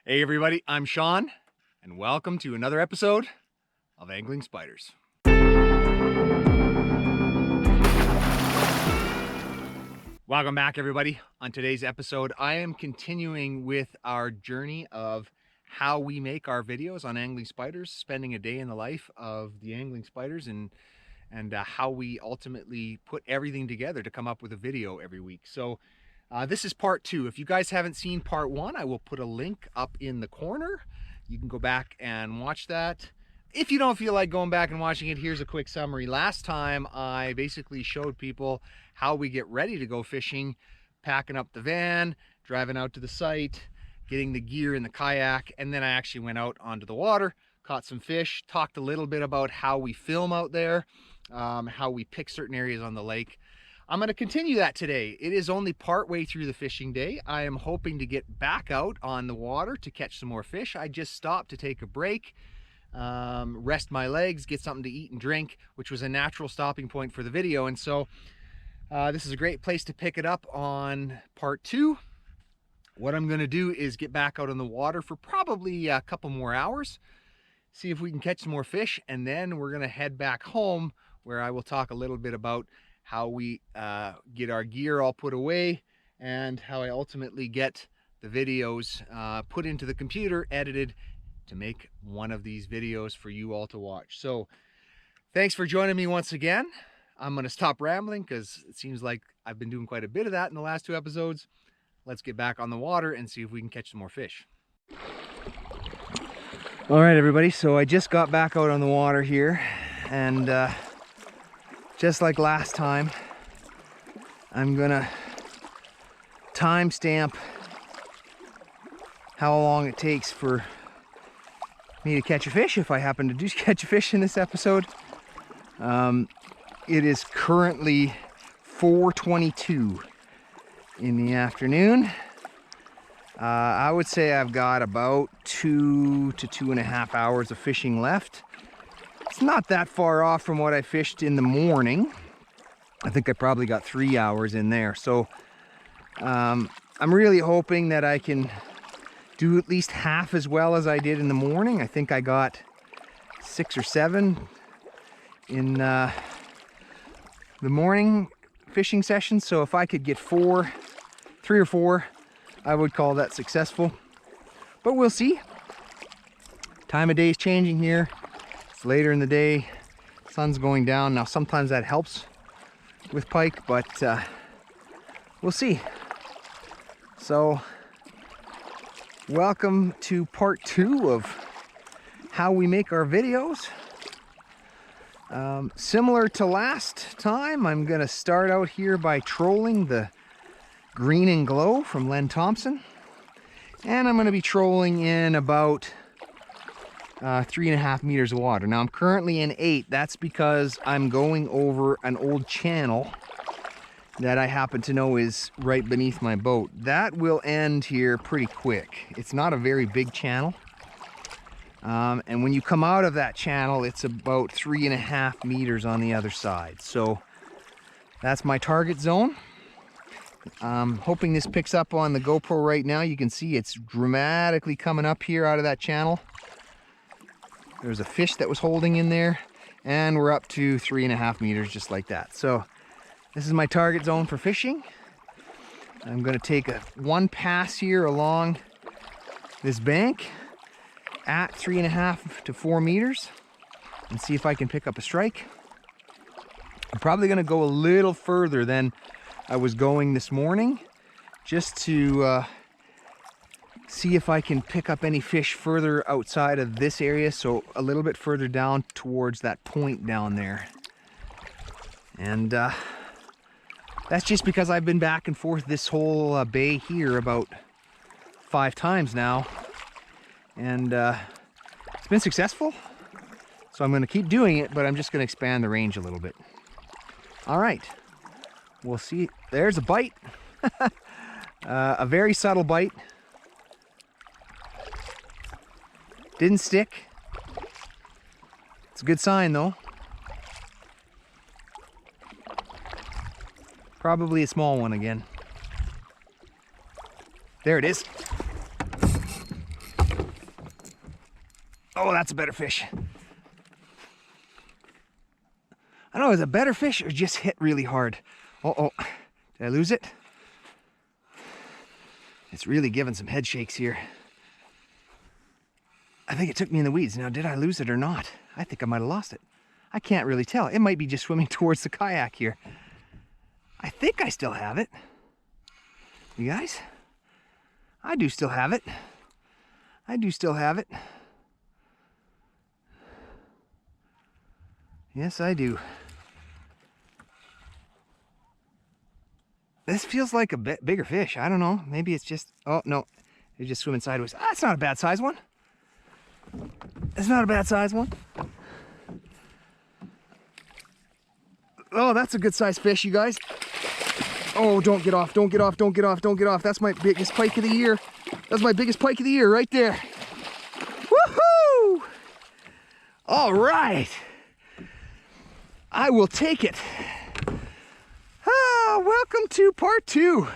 Hey everybody, I'm Sean, and welcome to another episode of Angling Spiders. Welcome back everybody. On today's episode, I am continuing with our journey of how we make our videos on Angling Spiders, spending a day in the life of the Angling Spiders and how we ultimately put everything together to come up with a video every week. So this is part 2. If you guys haven't seen part 1, I will put a link up in the corner. You can go back and watch that. If you don't feel like going back and watching it, here's a quick summary. Last time I basically showed people how we get ready to go fishing, packing up the van, driving out to the site, getting the gear in the kayak, and then I actually went out onto the water, caught some fish, talked a little bit about how we film out there, how we pick certain areas on the lake. I'm going to continue that today. It is only part way through the fishing day. I am hoping to get back out on the water to catch some more fish. I just stopped to take a break, rest my legs, get something to eat and drink, which was a natural stopping point for the video. And so this is a great place to pick it up on part 2. What I'm going to do is get back out on the water for probably a couple more hours, see if we can catch some more fish, and then we're going to head back home where I will talk a little bit about how we get our gear all put away and how I ultimately get the videos put into the computer, edited to make one of these videos for you all to watch. So thanks for joining me once again. I'm going to stop rambling because it seems like I've been doing quite a bit of that in the last 2 episodes. Let's get back on the water and see if we can catch some more fish. All right, everybody. So I just got back out on the water here, and just like last time, I'm gonna timestamp how long it takes for me to catch a fish, if I happen to catch a fish in this episode. It is currently 4:22 in the afternoon. I would say I've got about 2 to 2.5 hours of fishing left. It's not that far off from what I fished in the morning. I think I probably got 3 hours in there. So I'm really hoping that I can do at least half as well as I did in the morning. I think I got 6 or 7 in the morning fishing session. So if I could get 3 or 4, I would call that successful. But we'll see. Time of day is changing here. Later in the day, sun's going down. Now sometimes that helps with pike, but we'll see. So welcome to part 2 of how we make our videos. Similar to last time, I'm gonna start out here by trolling the Green and Glow from Len Thompson, and I'm gonna be trolling in about 3.5 meters of water. Now I'm currently in 8. That's because I'm going over an old channel that I happen to know is right beneath my boat. That will end here pretty quick. It's not a very big channel. And when you come out of that channel, it's about 3.5 meters on the other side. So that's my target zone. I'm hoping this picks up on the GoPro right now. You can see it's dramatically coming up here out of that channel. There's a fish that was holding in there, and we're up to 3.5 meters just like that. So this is my target zone for fishing. I'm going to take one pass here along this bank at 3.5 to 4 meters and see if I can pick up a strike. I'm probably going to go a little further than I was going this morning, just to see if I can pick up any fish further outside of this area, so a little bit further down towards that point down there. And that's just because I've been back and forth this whole bay here about 5 times now, and it's been successful. So I'm going to keep doing it, but I'm just going to expand the range a little bit. All right, we'll see. There's a bite. A very subtle bite. Didn't stick. It's a good sign though. Probably a small one again. There it is. Oh, that's a better fish. I don't know, is it a better fish or just hit really hard? Uh-oh, did I lose it? It's really giving some head shakes here. I think it took me in the weeds. Now, did I lose it or not? I think I might have lost it. I can't really tell. It might be just swimming towards the kayak here. I think I still have it. You guys? I do still have it. I do still have it. Yes, I do. This feels like a bit bigger fish. I don't know. Maybe it's just... Oh, no. It's just swimming sideways. Ah, that's not a bad size one. It's not a bad size one. Oh, that's a good size fish, you guys. Oh, don't get off, don't get off, don't get off, don't get off. That's my biggest pike of the year. That's my biggest pike of the year right there. Woohoo! All right. I will take it. Ah, welcome to part 2.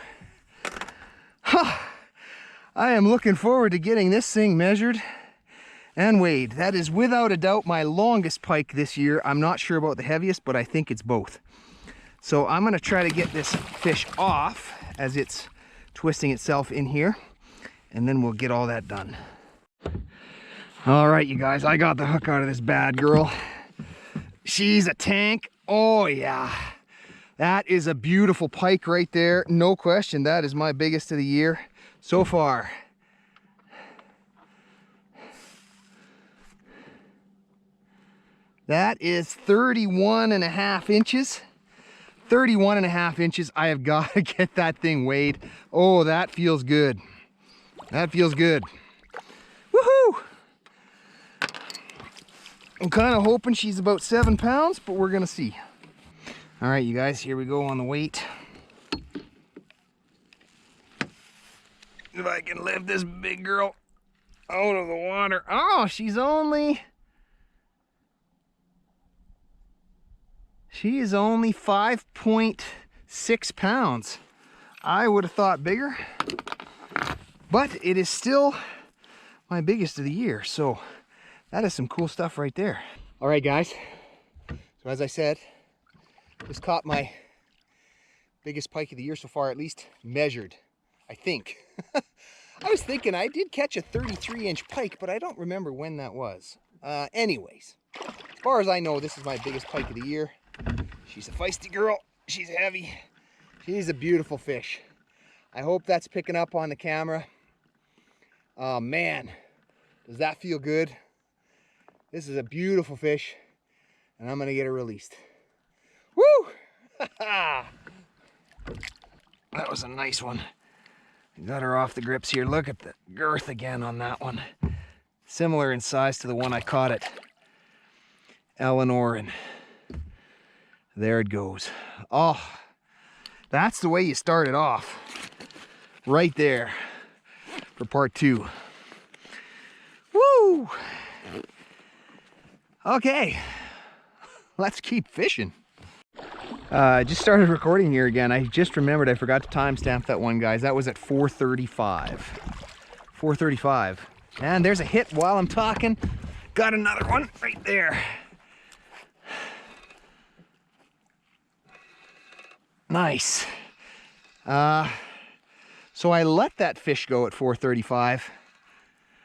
I am looking forward to getting this thing measured and weighed. That is without a doubt my longest pike this year. I'm not sure about the heaviest, but I think it's both. So I'm gonna try to get this fish off as it's twisting itself in here, and then we'll get all that done. All right, you guys, I got the hook out of this bad girl. She's a tank. Oh yeah. That is a beautiful pike right there. No question, that is my biggest of the year so far. That is 31.5 inches. 31.5 inches. I have got to get that thing weighed. Oh, that feels good. That feels good. Woohoo! I'm kind of hoping she's about 7 pounds, but we're gonna see. All right, you guys, here we go on the weight. If I can lift this big girl out of the water. Oh, she's only 5.6 pounds. I would have thought bigger, but it is still my biggest of the year. So that is some cool stuff right there. All right, guys. So as I said, just caught my biggest pike of the year so far, at least measured, I think. I was thinking I did catch a 33-inch pike, but I don't remember when that was. Anyways, as far as I know, this is my biggest pike of the year. She's a feisty girl. She's heavy. She's a beautiful fish. I hope that's picking up on the camera. Oh man, does that feel good? This is a beautiful fish, and I'm gonna get her released. Woo! That was a nice one. Got her off the grips here. Look at the girth again on that one. Similar in size to the one I caught at Eleanor, and there it goes. Oh, that's the way you start it off. Right there for part 2. Woo! Okay, let's keep fishing. I just started recording here again. I just remembered I forgot to timestamp that one, guys. That was at 4:35. 4:35. And there's a hit while I'm talking. Got another one right there. Nice. So I let that fish go at 4:35.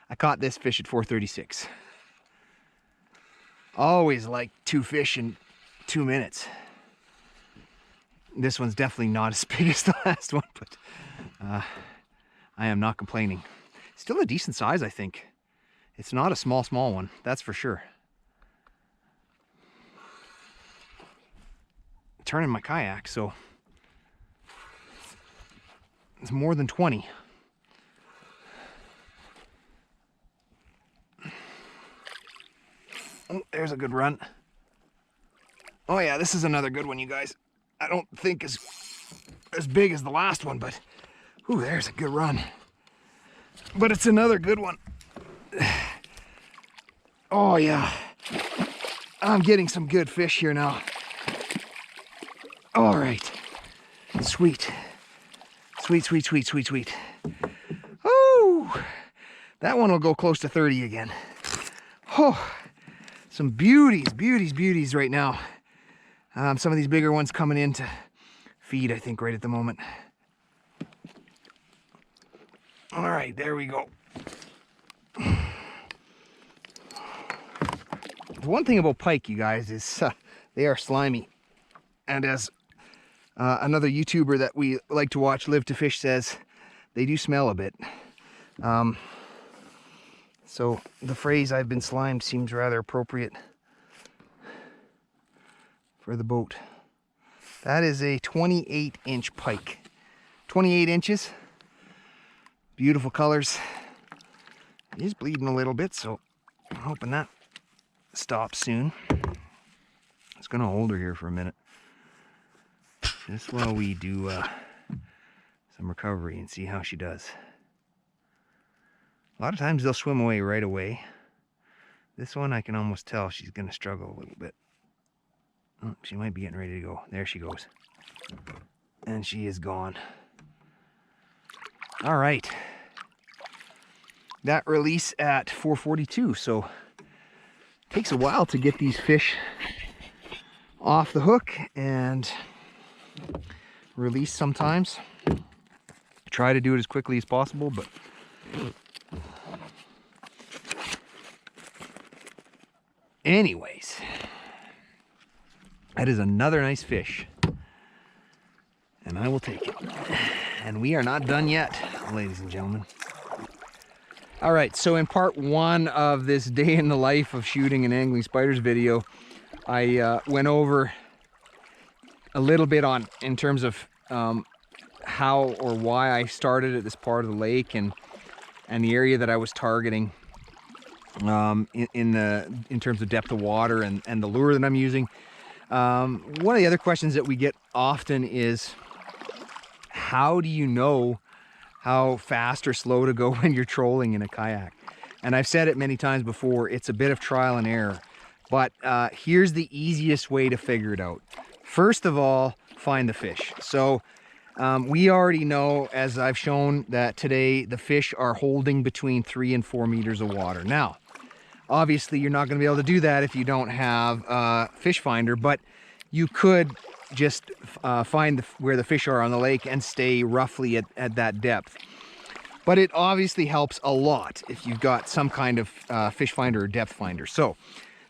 I caught this fish at 4:36. Always like 2 fish in 2 minutes. This one's definitely not as big as the last one, but I am not complaining. Still a decent size, I think. It's not a small one, that's for sure. I'm turning my kayak, so it's more than 20. Oh, there's a good run. Oh yeah, this is another good one, you guys. I don't think as big as the last one, but ooh, there's a good run. But it's another good one. Oh yeah, I'm getting some good fish here now. All right, sweet, sweet, sweet, sweet, sweet, sweet. Oh, that one will go close to 30 again. Oh, some beauties right now. Some of these bigger ones coming in to feed, I think, right at the moment. All right, there we go. The one thing about pike, you guys, is they are slimy. And as another YouTuber that we like to watch, Live to Fish, says, they do smell a bit. So the phrase "I've been slimed" seems rather appropriate for the boat. That is a 28-inch pike. 28 inches. Beautiful colors. He's bleeding a little bit, so I'm hoping that stops soon. It's gonna hold her here for a minute, just while we do some recovery and see how she does. A lot of times they'll swim away right away. This one I can almost tell she's gonna struggle a little bit. Oh, she might be getting ready to go. There she goes. And she is gone. All right. That release at 4:42, so takes a while to get these fish off the hook and release sometimes. Try to do it as quickly as possible, but anyways, that is another nice fish, and I will take it. And we are not done yet, ladies and gentlemen. All right, so in part one of this day in the life of shooting an angling spiders video, I went over a little bit in terms of how or why I started at this part of the lake and the area that I was targeting in terms of depth of water and the lure that I'm using. One of the other questions that we get often is, how do you know how fast or slow to go when you're trolling in a kayak? And I've said it many times before, it's a bit of trial and error. But here's the easiest way to figure it out. First of all, find the fish. So we already know, as I've shown, that today the fish are holding between 3 and 4 meters of water. Now, obviously you're not going to be able to do that if you don't have a fish finder, but you could just find where the fish are on the lake and stay roughly at that depth. But it obviously helps a lot if you've got some kind of fish finder or depth finder. So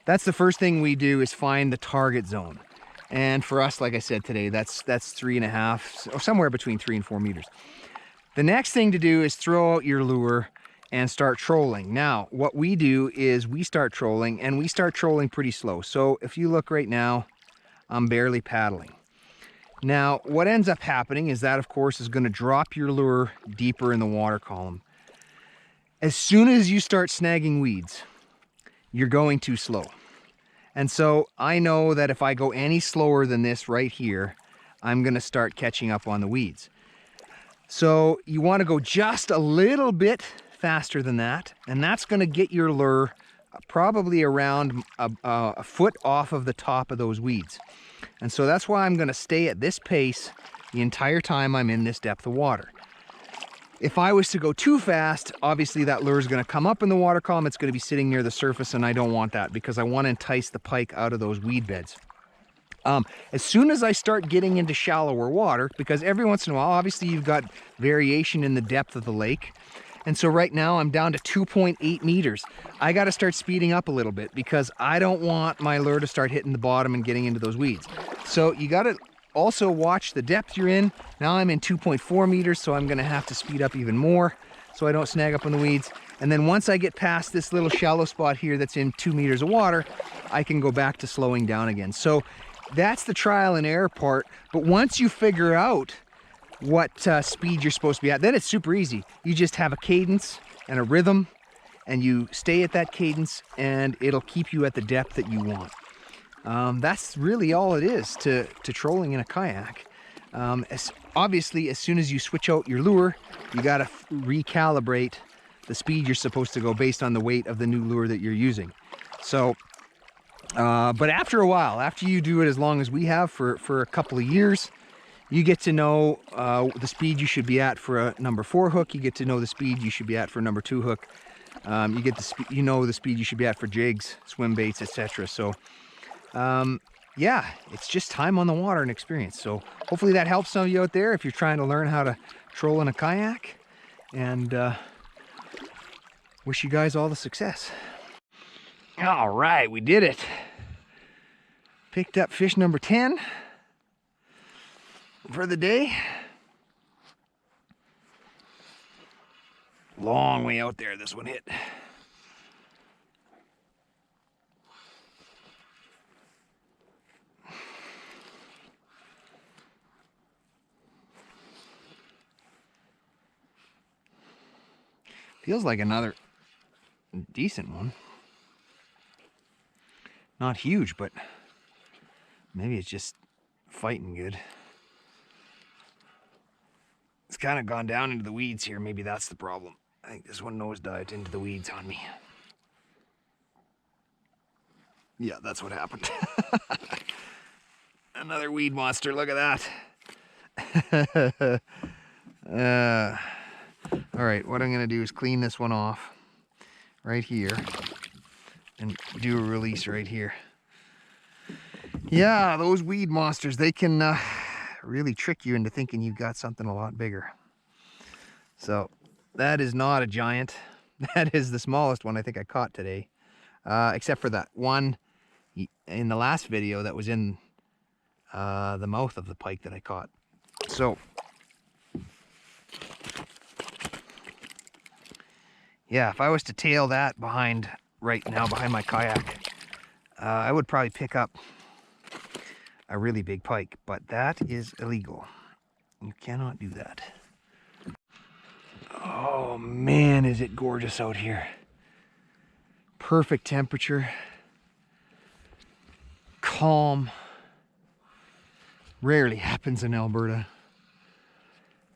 that's the first thing we do, is find the target zone. And for us, like I said today, that's 3.5, or somewhere between 3 and 4 meters. The next thing to do is throw out your lure and start trolling. Now, what we do is we start trolling, and we start trolling pretty slow. So if you look right now, I'm barely paddling. Now, what ends up happening is that, of course, is going to drop your lure deeper in the water column. As soon as you start snagging weeds, you're going too slow. And so I know that if I go any slower than this right here, I'm going to start catching up on the weeds. So you want to go just a little bit faster than that, and that's going to get your lure probably around a foot off of the top of those weeds. And so that's why I'm going to stay at this pace the entire time I'm in this depth of water. If I was to go too fast, obviously that lure is going to come up in the water column. It's going to be sitting near the surface, and I don't want that, because I want to entice the pike out of those weed beds. As soon as I start getting into shallower water, because every once in a while, obviously you've got variation in the depth of the lake. And so right now I'm down to 2.8 meters. I got to start speeding up a little bit, because I don't want my lure to start hitting the bottom and getting into those weeds. So you got to also watch the depth you're in. Now I'm in 2.4 meters, so I'm going to have to speed up even more so I don't snag up on the weeds. And then once I get past this little shallow spot here that's in 2 meters of water, I can go back to slowing down again. So that's the trial and error part. But once you figure out what speed you're supposed to be at, then it's super easy. You just have a cadence and a rhythm, and you stay at that cadence, and it'll keep you at the depth that you want. That's really all it is to trolling in a kayak. Obviously, as soon as you switch out your lure, you got to recalibrate the speed you're supposed to go based on the weight of the new lure that you're using. So but after a while, after you do it as long as we have for a couple of years, you get to know the speed you should be at for a number 4 hook. You get to know the speed you should be at for a number 2 hook. You get the speed, you know the speed you should be at for jigs, swim baits, etc. So yeah, it's just time on the water and experience. So hopefully that helps some of you out there if you're trying to learn how to troll in a kayak. And wish you guys all the success. All right, we did it. Picked up fish number 10 for the day. Long way out there this one hit. Feels like another decent one. Not huge, but maybe it's just fighting good. It's kind of gone down into the weeds here. Maybe that's the problem. I think this one nosedived into the weeds on me. Yeah, that's what happened. Another weed monster. Look at that. All right, what I'm going to do is clean this one off right here and do a release right here. Yeah, those weed monsters, they can really trick you into thinking you've got something a lot bigger. So that is not a giant. That is the smallest one I think I caught today, except for that one in the last video that was in the mouth of the pike that I caught. So yeah, if I was to tail that behind right now behind my kayak, I would probably pick up a really big pike, but that is illegal. You cannot do that. Oh man, is it gorgeous out here. Perfect temperature. Calm. Rarely happens in Alberta.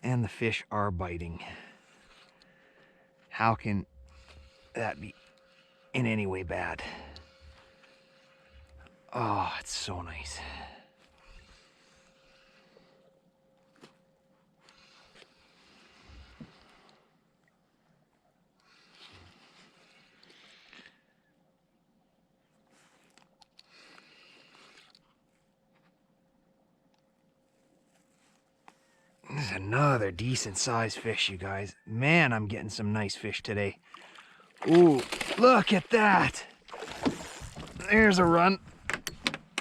And the fish are biting. How can that be in any way bad? Oh, it's so nice. This is another decent sized fish, you guys. Man, I'm getting some nice fish today. Ooh, look at that. There's a run.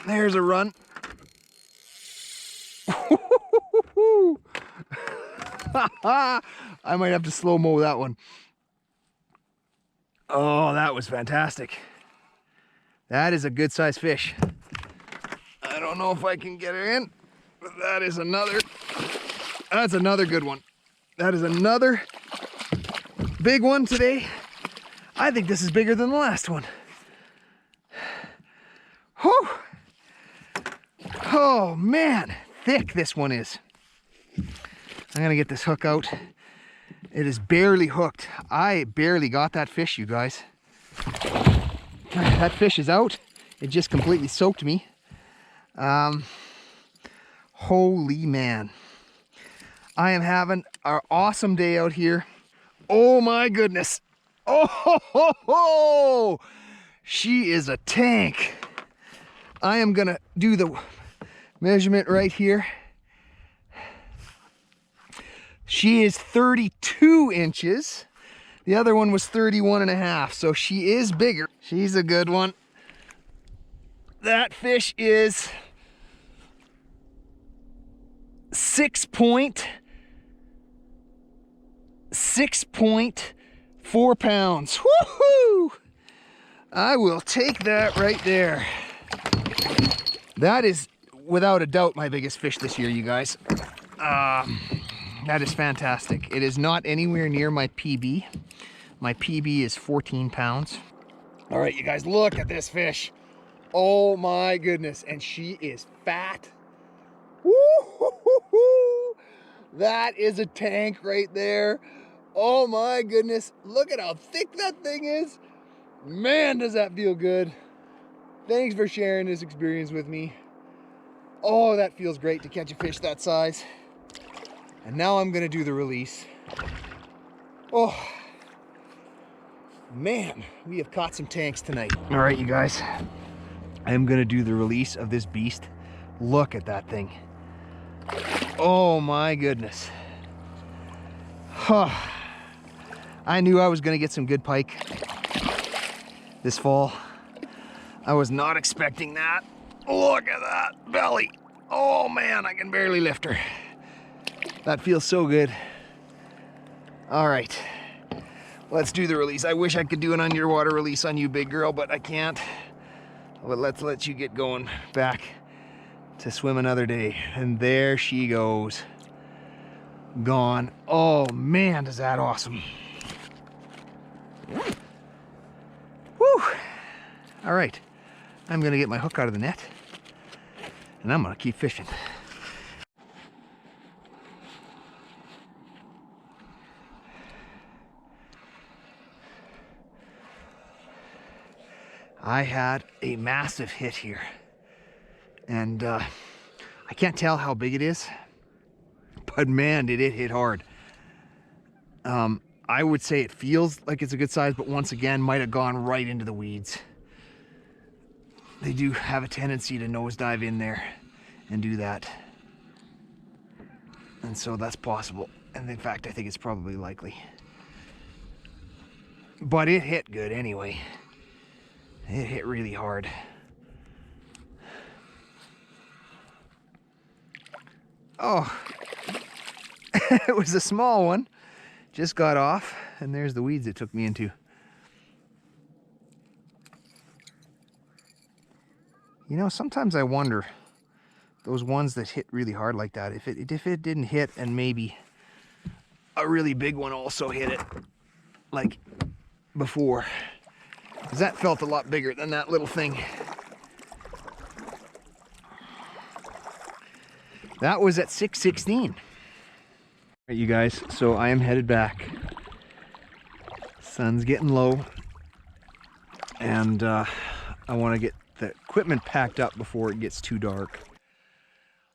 There's a run. I might have to slow-mo that one. Oh, that was fantastic. That is a good sized fish. I don't know if I can get her in, but that is another. That's another good one. That is another big one today. I think this is bigger than the last one. Whew. Oh man, thick this one is. I'm gonna get this hook out. It is barely hooked. I barely got that fish, you guys. That fish is out. It just completely soaked me. Holy man. I am having an awesome day out here. Oh my goodness. Oh ho ho ho! She is a tank. I am gonna do the measurement right here. She is 32 inches. The other one was 31.5, so she is bigger. She's a good one. That fish is 6.4 pounds. Woohoo! I will take that right there. That is without a doubt my biggest fish this year, you guys. That is fantastic. It is not anywhere near my PB. My PB is 14 pounds. All right, you guys, look at this fish. Oh my goodness, and she is fat. Woo-hoo-hoo-hoo. That is a tank right there. Oh my goodness, look at how thick that thing is. Man, does that feel good. Thanks for sharing this experience with me. Oh, that feels great to catch a fish that size. And now I'm gonna do the release. Oh, Man, we have caught some tanks tonight. All right, you guys, I'm gonna do the release of this beast. Look at that thing. Oh my goodness. Huh. I knew I was gonna get some good pike this fall. I was not expecting that. Look at that belly. Oh man, I can barely lift her. That feels so good. All right, let's do the release. I wish I could do an underwater release on you, big girl, but I can't. But let's let you get going back to swim another day. And there she goes. Gone. Oh man, is that awesome. Whew. All right, I'm gonna get my hook out of the net and I'm gonna keep fishing. I had a massive hit here, and I can't tell how big it is, but man, did it hit hard. I would say it feels like it's a good size, but once again, might have gone right into the weeds. They do have a tendency to nosedive in there and do that. And so that's possible. And in fact, I think it's probably likely. But it hit good anyway. It hit really hard. Oh, it was a small one. Just got off, and there's the weeds it took me into. You know, sometimes I wonder, those ones that hit really hard like that, if it didn't hit and maybe a really big one also hit it, like before. Because that felt a lot bigger than that little thing. That was at 6:16. All right, you guys, so I am headed back. Sun's getting low, and I want to get the equipment packed up before it gets too dark.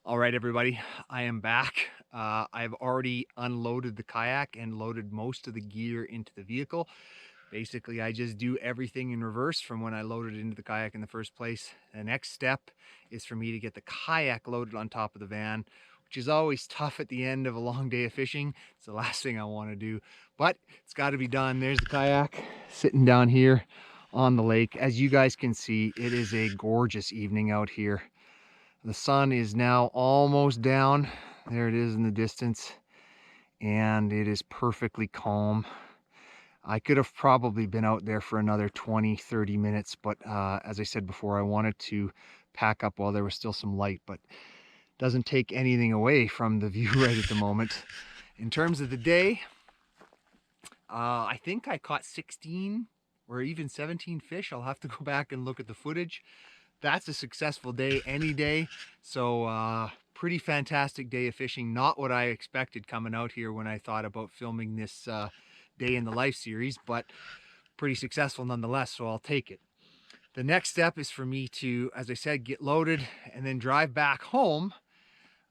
All right, everybody, I am back. I've already unloaded the kayak and loaded most of the gear into the vehicle. Basically, I just do everything in reverse from when I loaded into the kayak in the first place. The next step is for me to get the kayak loaded on top of the van, which is always tough at the end of a long day of fishing. It's the last thing I want to do, but it's got to be done. There's the kayak sitting down here on the lake. As you guys can see, it is a gorgeous evening out here. The sun is now almost down. There it is in the distance, and it is perfectly calm. I could have probably been out there for another 20-30 minutes, but as I said before, I wanted to pack up while there was still some light, but doesn't take anything away from the view right at the moment. In terms of the day, I think I caught 16 or even 17 fish. I'll have to go back and look at the footage. That's a successful day any day. So pretty fantastic day of fishing. Not what I expected coming out here when I thought about filming this day in the life series, but pretty successful nonetheless, so I'll take it. The next step is for me to, as I said, get loaded and then drive back home.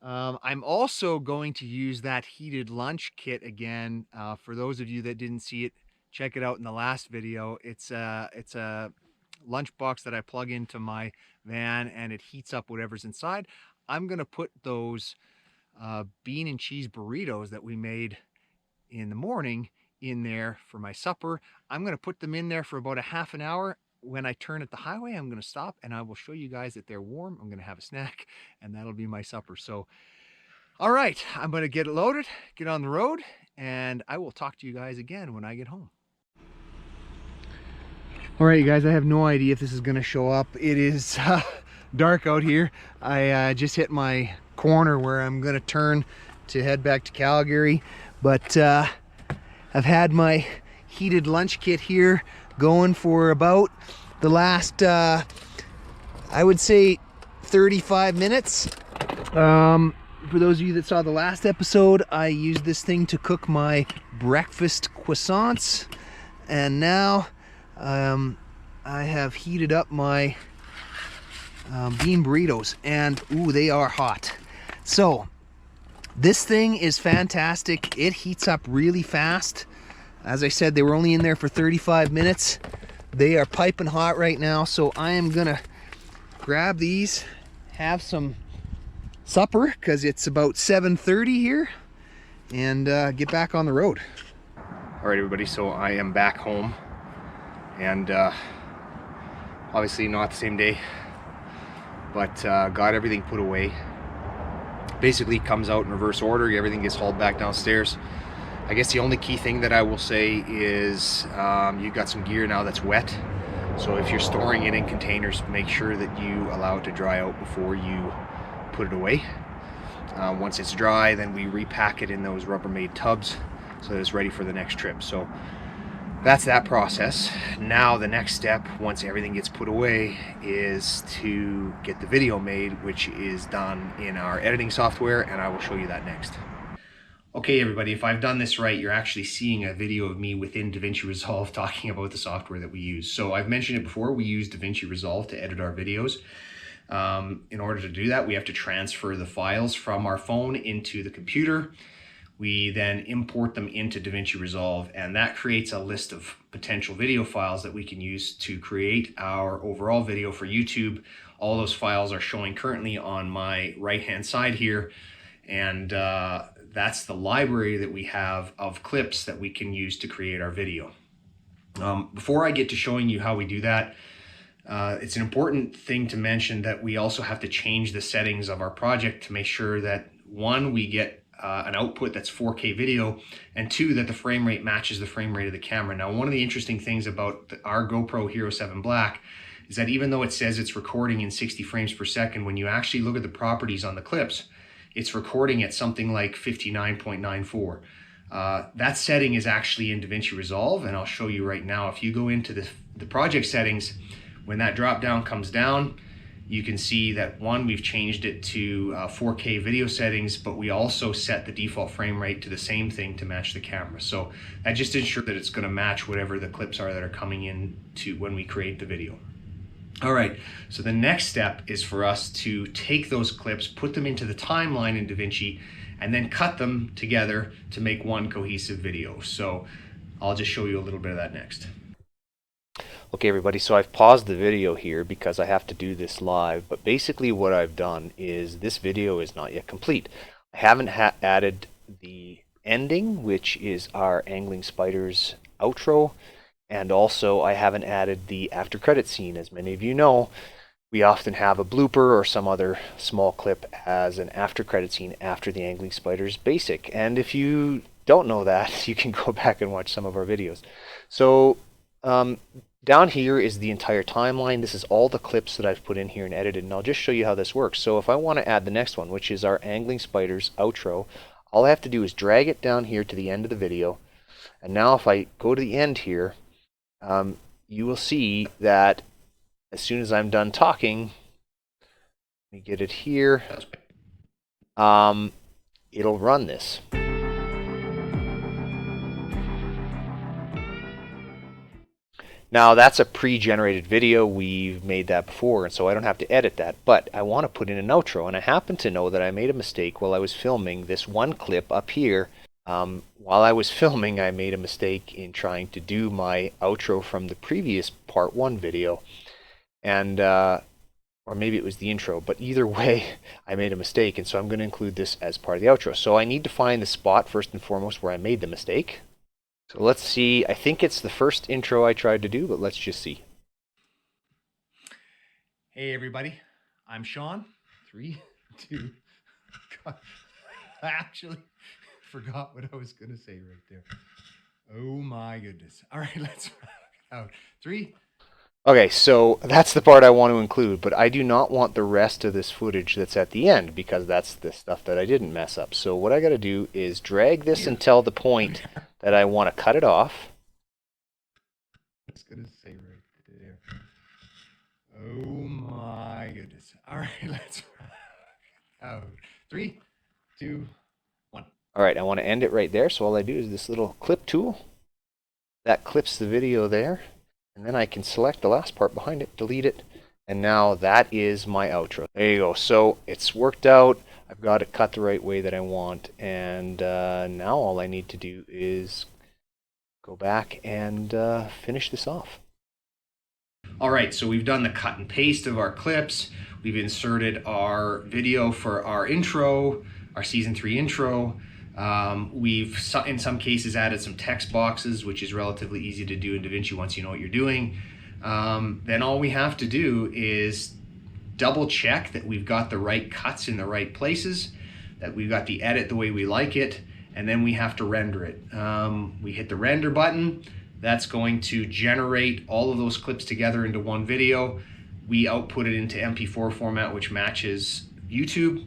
I'm also going to use that heated lunch kit again. For those of you that didn't see it, check it out in the last video. It's a lunch box that I plug into my van and it heats up whatever's inside. I'm gonna put those bean and cheese burritos that we made in the morning in there for my supper. I'm going to put them in there for about a half an hour. When I turn at the highway, I'm going to stop and I will show you guys that they're warm. I'm going to have a snack and that'll be my supper. So, all right, I'm going to get it loaded, get on the road, and I will talk to you guys again when I get home. All right, you guys, I have no idea if this is going to show up. It is dark out here. I just hit my corner where I'm going to turn to head back to Calgary, but I've had my heated lunch kit here going for about the last, I would say 35 minutes. For those of you that saw the last episode, I used this thing to cook my breakfast croissants. And now I have heated up my bean burritos, and ooh, they are hot. So this thing is fantastic. It heats up really fast. As I said, they were only in there for 35 minutes. They are piping hot right now, so I am gonna grab these, have some supper, because it's about 7:30 here, and get back on the road. All right, everybody, so I am back home, and obviously not the same day, but got everything put away. Basically comes out in reverse order, everything gets hauled back downstairs. I guess the only key thing that I will say is you've got some gear now that's wet, so if you're storing it in containers, make sure that you allow it to dry out before you put it away. Once it's dry, then we repack it in those Rubbermaid tubs so that it's ready for the next trip. So that's that process. Now the next step, once everything gets put away, is to get the video made, which is done in our editing software, and I will show you that next. Okay, everybody, if I've done this right, you're actually seeing a video of me within DaVinci Resolve talking about the software that we use. So I've mentioned it before, we use DaVinci Resolve to edit our videos. In order to do that, we have to transfer the files from our phone into the computer. We then import them into DaVinci Resolve, and that creates a list of potential video files that we can use to create our overall video for YouTube. All those files are showing currently on my right-hand side here, and that's the library that we have of clips that we can use to create our video. Before I get to showing you how we do that, it's an important thing to mention that we also have to change the settings of our project to make sure that, one, we get an output that's 4K video, and two, that the frame rate matches the frame rate of the camera. Now, one of the interesting things about our GoPro Hero 7 Black is that even though it says it's recording in 60 frames per second, when you actually look at the properties on the clips, it's recording at something like 59.94. That setting is actually in DaVinci Resolve, and I'll show you right now. If you go into the project settings, when that drop down comes down, you can see that, one, we've changed it to 4K video settings, but we also set the default frame rate to the same thing to match the camera. So that just ensures that it's going to match whatever the clips are that are coming in to when we create the video. All right, so the next step is for us to take those clips, put them into the timeline in DaVinci, and then cut them together to make one cohesive video. So I'll just show you a little bit of that next. Okay, everybody, so I've paused the video here because I have to do this live, but basically what I've done is this video is not yet complete. I haven't added the ending, which is our Angling Spiders outro, and also I haven't added the after credit scene. As many of you know, we often have a blooper or some other small clip as an after credit scene after the Angling Spiders basic. And if you don't know that, you can go back and watch some of our videos. So down here is the entire timeline. This is all the clips that I've put in here and edited, and I'll just show you how this works. So if I want to add the next one, which is our Angling Spiders outro, all I have to do is drag it down here to the end of the video. And now if I go to the end here, you will see that as soon as I'm done talking, let me get it here, it'll run this. Now that's a pre-generated video, we've made that before, and so I don't have to edit that, but I want to put in an outro, and I happen to know that I made a mistake while I was filming this one clip up here. While I was filming, I made a mistake in trying to do my outro from the previous part 1 video, and or maybe it was the intro, but either way I made a mistake, and so I'm going to include this as part of the outro. So I need to find the spot first and foremost where I made the mistake. So let's see, I think it's the first intro I tried to do, but let's just see. Hey everybody, I'm Sean. 3, 2, God, I actually forgot what I was going to say right there. Oh my goodness. All right, let's round it out. 3. Okay, so that's the part I want to include, but I do not want the rest of this footage that's at the end, because that's the stuff that I didn't mess up. So what I got to do is drag this until the point that I want to cut it off. I was going to say right there. Oh my goodness. All right, let's round it out. 3, 2, 1. All right, I want to end it right there, so all I do is this little clip tool. That clips the video there. And then I can select the last part behind it, delete it, and now that is my outro. There you go. So it's worked out. I've got it cut the right way that I want, and now all I need to do is go back and finish this off. All right, so we've done the cut and paste of our clips. We've inserted our video for our intro, our season 3 intro. We've, in some cases, added some text boxes, which is relatively easy to do in DaVinci once you know what you're doing. Then all we have to do is double check that we've got the right cuts in the right places, that we've got the edit the way we like it, and then we have to render it. We hit the render button. That's going to generate all of those clips together into one video. We output it into MP4 format, which matches YouTube,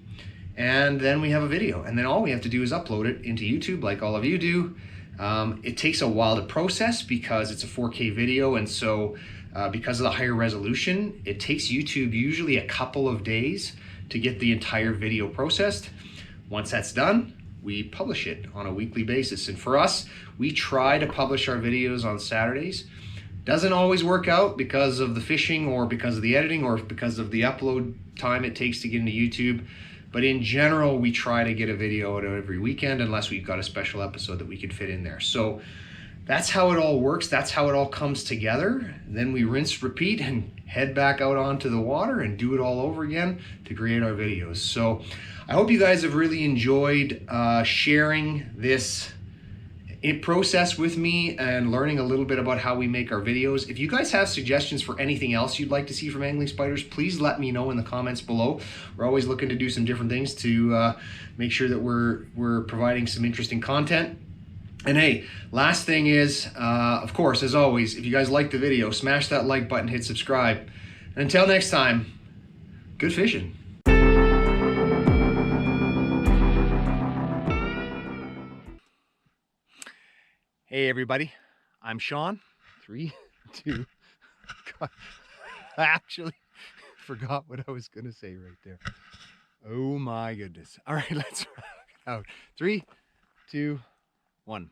and then we have a video. And then all we have to do is upload it into YouTube like all of you do. It takes a while to process because it's a 4K video, and so because of the higher resolution, it takes YouTube usually a couple of days to get the entire video processed. Once that's done, we publish it on a weekly basis. And for us, we try to publish our videos on Saturdays. Doesn't always work out because of the fishing or because of the editing or because of the upload time it takes to get into YouTube. But in general, we try to get a video out every weekend unless we've got a special episode that we could fit in there. So that's how it all works. That's how it all comes together. And then we rinse, repeat, and head back out onto the water and do it all over again to create our videos. So I hope you guys have really enjoyed sharing this process with me and learning a little bit about how we make our videos. If you guys have suggestions for anything else you'd like to see from Angling Spiders, please let me know in the comments below. We're always looking to do some different things to make sure that we're providing some interesting content. And hey, last thing is, of course, as always, if you guys like the video, smash that like button, hit subscribe. And until next time, good fishing. Hey everybody, I'm Sean. 3, 2, God, I actually forgot what I was gonna say right there. Oh my goodness. All right, let's rock it out. 3, 2, 1.